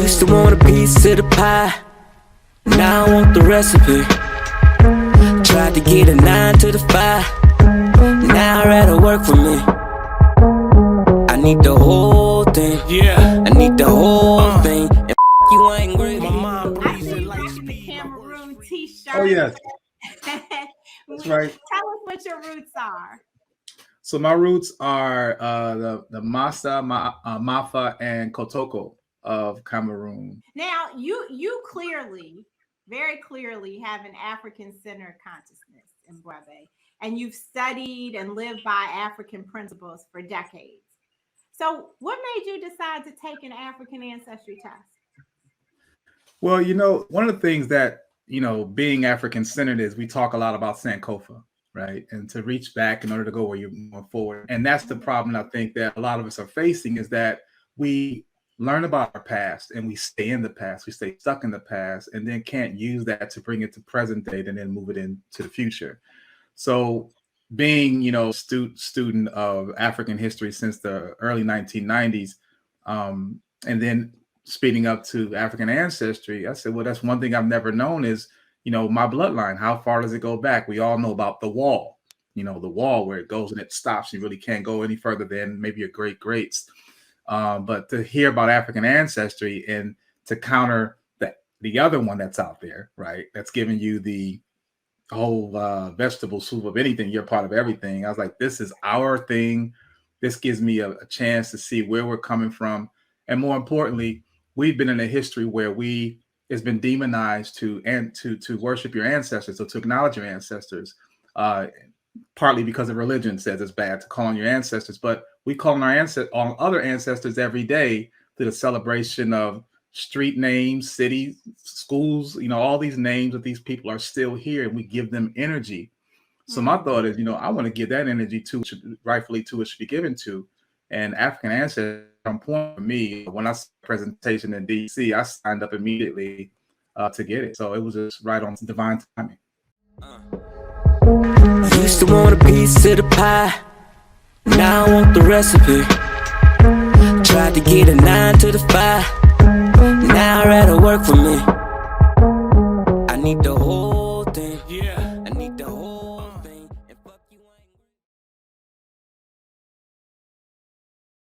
Used to want a piece of the pie, now I want the recipe. Tried to get a 9 to the 5, now I'd rather work for me. I need the whole thing, yeah. I need the whole thing. And you ain't great. My mom breathes it like the Cameroon t-shirt. Oh yes, that's right. Tell us what your roots are. So my roots are the Massa, Mafa, and Kotoko of Cameroon. Now, you clearly, very clearly have an African-centered consciousness in Breve, and you've studied and lived by African principles for decades. So what made you decide to take an African ancestry test? Well, one of the things that, being African-centered is we talk a lot about Sankofa, right? And to reach back in order to go where you're moving forward. And that's the problem I think that a lot of us are facing, is that we learn about our past and we stay in the past. We stay stuck in the past and then can't use that to bring it to present day and then move it into the future. So being, student of African history since the early 1990s, and then speeding up to African ancestry, I said, well, that's one thing I've never known is, my bloodline. How far does it go back? We all know about the wall, the wall where it goes and it stops. You really can't go any further than maybe your great-greats. But to hear about African ancestry and to counter the other one that's out there, right? That's giving you the whole vegetable soup of anything. You're part of everything. I was like, this is our thing. This gives me a chance to see where we're coming from. And more importantly, we've been in a history where it's been demonized to worship your ancestors, or to acknowledge your ancestors, partly because of religion says it's bad to call on your ancestors, but we call on other ancestors every day through the celebration of street names, cities, schools, all these names of these people are still here, and we give them energy. So my thought is, I want to give that energy to rightfully it should be given to. And African ancestors on point for me. When I saw the presentation in DC, I signed up immediately to get it. So it was just right on divine timing. Used to want a piece of the pie, now I want the recipe. Tried to get a 9 to the 5, now I'd rather work for me.